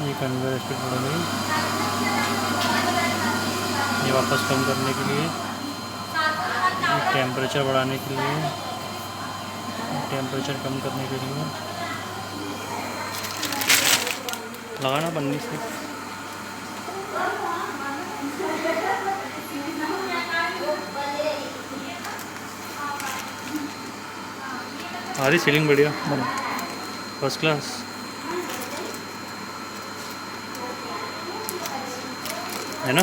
ये conveyor speed बढ़ानी, ये वापस कम करने के लिए, टेम्परेचर बढ़ाने के लिए, टेम्परेचर कम करने के लिए लगाना पन्नी से। आधी सीलिंग बढ़िया, फर्स्ट क्लास है ना।